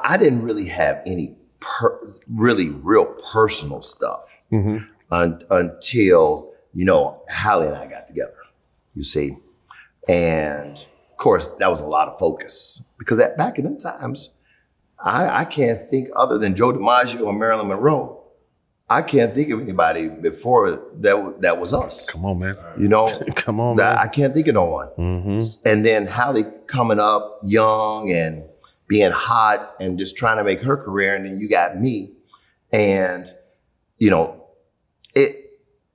I didn't really have any really real personal stuff until, Halle and I got together, you see. And of course, that was a lot of focus because back in them times, I can't think other than Joe DiMaggio and Marilyn Monroe. I can't think of anybody before that was us. Come on, man. Come on, man. I can't think of no one. Mm-hmm. And then Halle coming up young and being hot and just trying to make her career. And then you got me. And,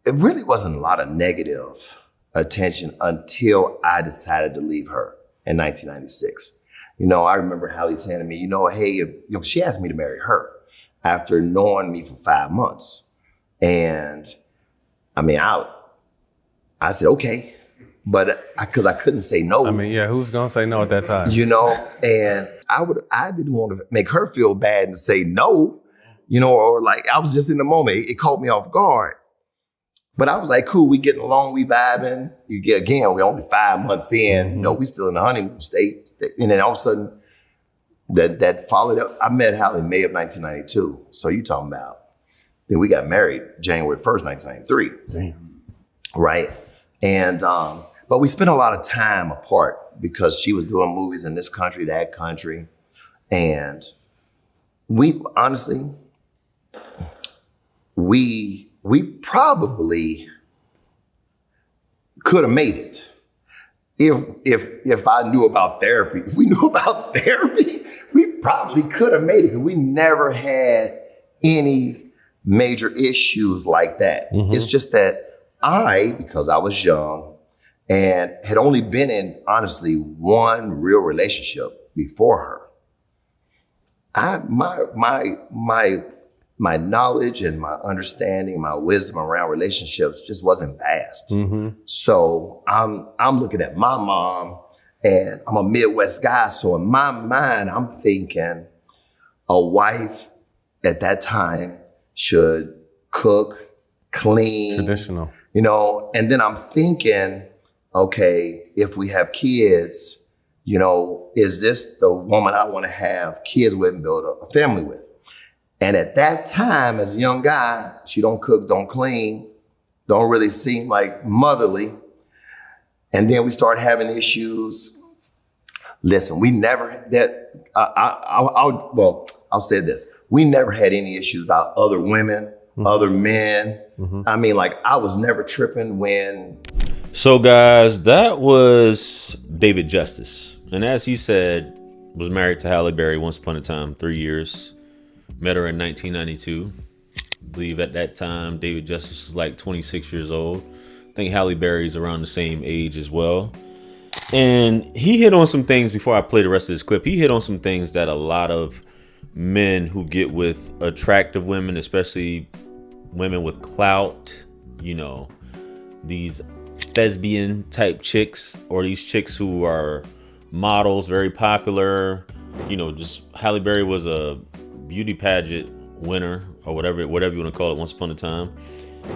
it really wasn't a lot of negative attention until I decided to leave her in 1996. I remember Halle saying to me, hey, she asked me to marry her after knowing me for 5 months. And I mean, I said, okay, but because I couldn't say no. I mean, yeah, who's going to say no at that time? And I didn't want to make her feel bad and say no, or like I was just in the moment. It caught me off guard. But I was like, cool, we getting along, we vibing. We're only 5 months in, we still in the honeymoon state. And then all of a sudden, that followed up. I met Halle in May of 1992. So you talking about, then we got married January 1st, 1993. Damn. Right? And, but we spent a lot of time apart because she was doing movies in this country, that country. And we honestly, we probably could have made it if I knew about therapy. If we knew about therapy, we probably could have made it because we never had any major issues like that. Mm-hmm. It's just that because I was young and had only been in, honestly, one real relationship before her, my knowledge and my understanding, my wisdom around relationships just wasn't vast. Mm-hmm. So I'm looking at my mom, and I'm a Midwest guy. So in my mind, I'm thinking a wife at that time should cook, clean. Traditional. And then I'm thinking, okay, if we have kids, is this the woman I want to have kids with and build a family with? And at that time, as a young guy, she don't cook, don't clean, don't really seem like motherly. And then we start having issues. Listen, we never, I'll say this. We never had any issues about other women, other men. Mm-hmm. I mean, like, I was never tripping when. So guys, that was David Justice. And as he said, was married to Halle Berry once upon a time, 3 years. Met her in 1992. I believe at that time, David Justice was like 26 years old. I think Halle Berry's around the same age as well. And he hit on some things before I play the rest of this clip. He hit on some things that a lot of men who get with attractive women, especially women with clout, these thespian type chicks, or these chicks who are models, very popular. Just Halle Berry was a beauty pageant winner or whatever you want to call it once upon a time.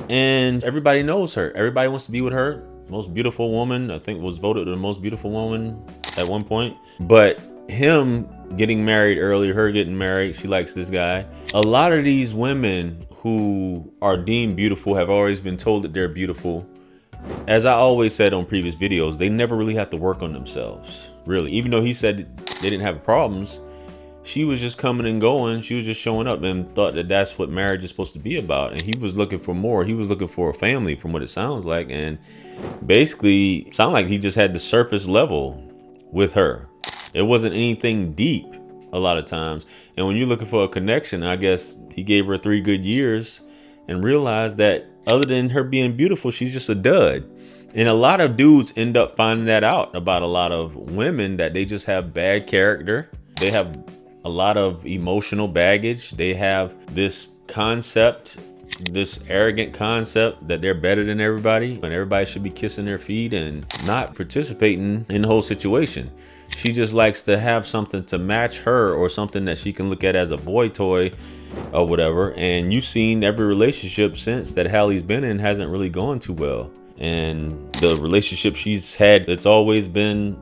And everybody knows her. Everybody wants to be with her. Most beautiful woman, I think, was voted the most beautiful woman at one point. But him getting married early, her getting married, she likes this guy. A lot of these women who are deemed beautiful have always been told that they're beautiful. As I always said on previous videos, they never really have to work on themselves, really. Even though he said they didn't have problems, she was just coming and going. She was just showing up and thought that that's what marriage is supposed to be about. And he was looking for more. He was looking for a family, from what it sounds like. And basically, it sounded like he just had the surface level with her. It wasn't anything deep a lot of times. And when you're looking for a connection, I guess he gave her 3 good years and realized that other than her being beautiful, she's just a dud. And a lot of dudes end up finding that out about a lot of women, that they just have bad character. They have a lot of emotional baggage. They have this concept, this arrogant concept that they're better than everybody, and everybody should be kissing their feet and not participating in the whole situation. She just likes to have something to match her, or something that she can look at as a boy toy or whatever. And you've seen every relationship since that Halle's been in hasn't really gone too well. And the relationship she's had, it's always been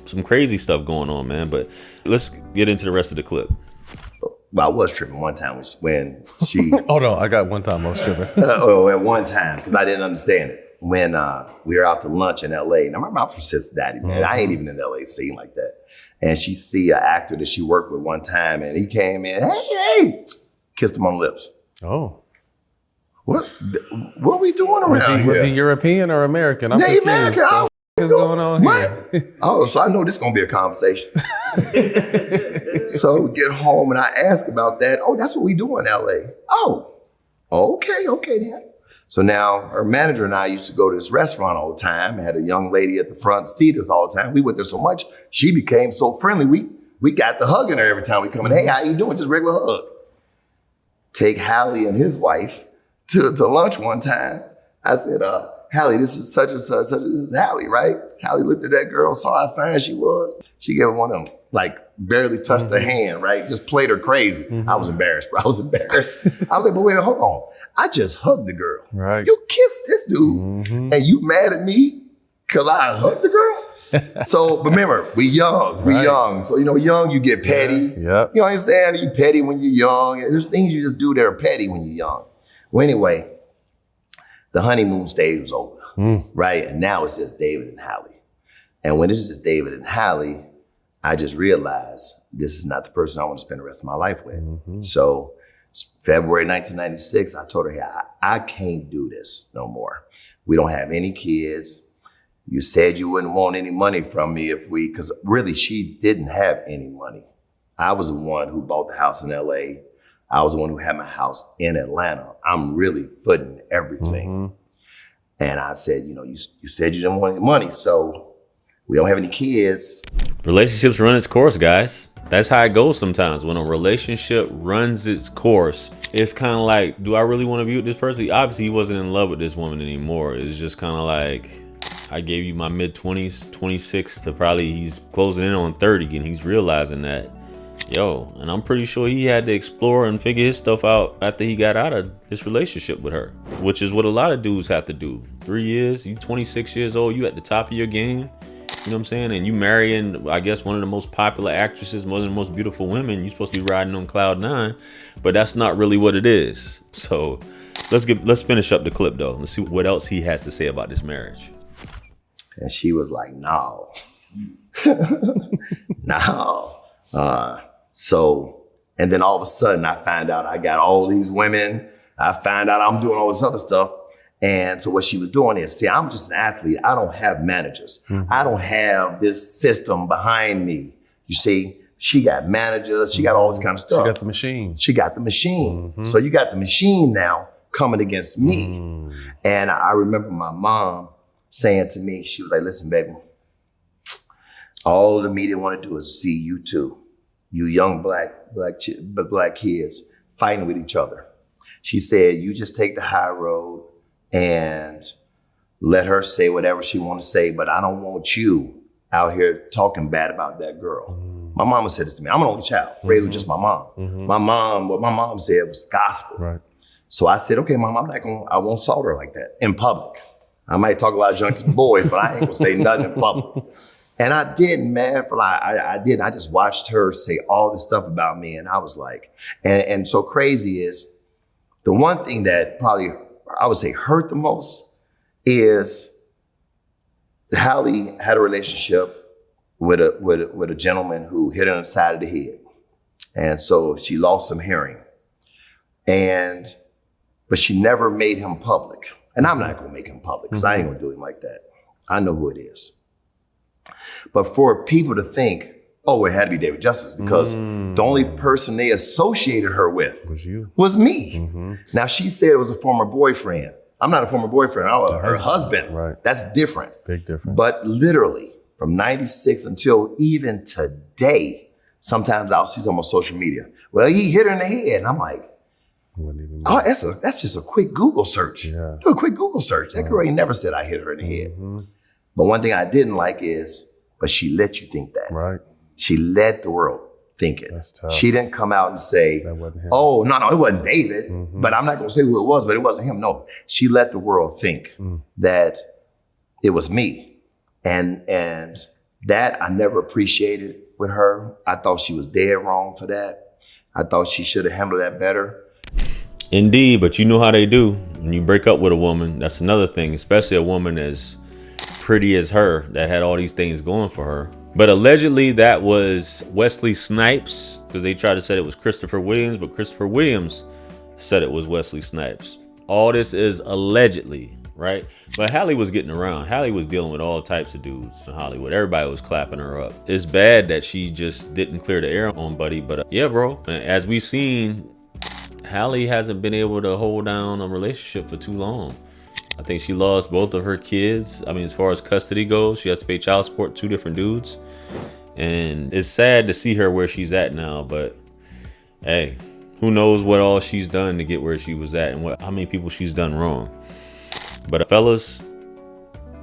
some crazy stuff going on, man. But let's get into the rest of the clip. Well, I was tripping one time when she. Oh no, I got one time I was tripping. At one time, because I didn't understand it. When we were out to lunch in LA, and I remember I'm from Cincinnati, man. I ain't even in LA scene like that. And she see an actor that she worked with one time, and he came in, hey, kissed him on the lips. Oh. What are we doing around here? Was he European or American? I'm Yeah, confused. American. What is going on here? Oh, so I know this is gonna be a conversation. So we get home and I ask about that. Oh, that's what we do in LA. Oh, okay then. So now her manager and I used to go to this restaurant all the time. I had a young lady at the front seat us all the time. We went there so much, she became so friendly. We got to hugging her every time we come in. Hey, how you doing? Just regular hug. Take Halle and his wife to lunch one time. I said, Halle, this is such and such. This is Halle, right? Halle looked at that girl, saw how fine she was. She gave her one of them, like barely touched her hand, right? Just played her crazy. I was embarrassed, bro. I was like, but wait, hold on. I just hugged the girl. Right. You kissed this dude and you mad at me because I hugged the girl? So, but remember, we young. So, young, you get petty. Yeah. Yep. You know what I'm saying? You petty when you're young. And there's things you just do that are petty when you're young. Well, anyway, the honeymoon stage was over, right? And now it's just David and Halle. And when it's just David and Halle, I just realized this is not the person I want to spend the rest of my life with. So February 1996, I told her, hey, I can't do this no more. We don't have any kids. You said you wouldn't want any money from me because really she didn't have any money. I was the one who bought the house in LA. I was the one who had my house in Atlanta. I'm really footing everything. And I said, you said you didn't want any money, so we don't have any kids. Relationships run its course, guys. That's how it goes sometimes. When a relationship runs its course, it's kind of like, do I really want to be with this person? Obviously, he wasn't in love with this woman anymore. It's just kind of like, I gave you my mid-20s, 26 to probably he's closing in on 30, and he's realizing that. And I'm pretty sure he had to explore and figure his stuff out after he got out of his relationship with her, which is what a lot of dudes have to do. 3 years, you 26 years old, you at the top of your game, you know what I'm saying? And you marrying, I guess, one of the most popular actresses, one of the most beautiful women. You're supposed to be riding on cloud 9, but that's not really what it is. So let's finish up the clip though. Let's see what else he has to say about this marriage. And she was like, no, no. So, and then all of a sudden I find out I got all these women. I find out I'm doing all this other stuff. And so what she was doing is, see, I'm just an athlete. I don't have managers. I don't have this system behind me. You see, she got managers. She got all this kind of stuff. She got the machine. She got the machine. So you got the machine now coming against me. And I remember my mom saying to me, she was like, listen, baby, all the media want to do is see you two. You young black kids fighting with each other. She said, you just take the high road and let her say whatever she want to say, but I don't want you out here talking bad about that girl. My mama said this to me. I'm an only child, raised with just my mom. What my mom said was gospel. Right. So I said, okay, mom, I won't salt her like that in public. I might talk a lot of junk to the boys, but I ain't gonna say nothing in public. And I didn't, man. I didn't. I just watched her say all this stuff about me, and I was like, and so crazy is the one thing that probably I would say hurt the most is Halle had a relationship with a gentleman who hit her on the side of the head, and so she lost some hearing, but she never made him public, and I'm not gonna make him public because I ain't gonna do him like that. I know who it is. But for people to think, oh, it had to be David Justice because the only person they associated her with was me. Now, she said it was a former boyfriend. I'm not a former boyfriend. I was her husband. Right. That's different. Big difference. But literally, from 96 until even today, sometimes I'll see something on social media. Well, he hit her in the head. And I'm like, oh, that's just a quick Google search. Yeah. Do a quick Google search. That girl ain't never said I hit her in the head. But one thing I didn't like is, but she let you think that. Right. She let the world think it. That's tough. She didn't come out and say, oh, no, it wasn't David. But I'm not going to say who it was, but it wasn't him. No, she let the world think that it was me. And that I never appreciated with her. I thought she was dead wrong for that. I thought she should have handled that better. Indeed, but you know how they do. When you break up with a woman, that's another thing, especially a woman as pretty as her that had all these things going for her. But allegedly that was Wesley Snipes, because they tried to say it was Christopher Williams, but Christopher Williams said it was Wesley Snipes. All this is allegedly, right? But Halle was getting around. Halle was dealing with all types of dudes in Hollywood. Everybody was clapping her up. It's bad that she just didn't clear the air on Buddy, but yeah, bro, as we've seen, Halle hasn't been able to hold down a relationship for too long. I think she lost both of her kids. I mean, as far as custody goes, she has to pay child support to 2 different dudes. And it's sad to see her where she's at now, but hey, who knows what all she's done to get where she was at and how many people she's done wrong. But fellas,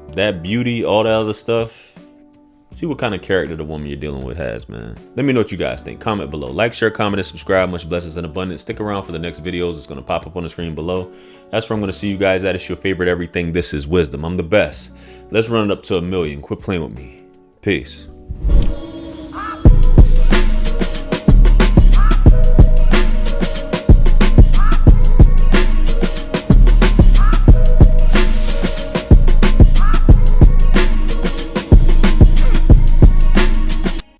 that beauty, all that other stuff, see what kind of character the woman you're dealing with has, man. Let me know what you guys think. Comment below. Like, share, comment, and subscribe. Much blessings and abundance. Stick around for the next videos. It's going to pop up on the screen below. That's where I'm going to see you guys at. It's your favorite everything. This is Wisdom. I'm the best. Let's run it up to 1 million. Quit playing with me. Peace.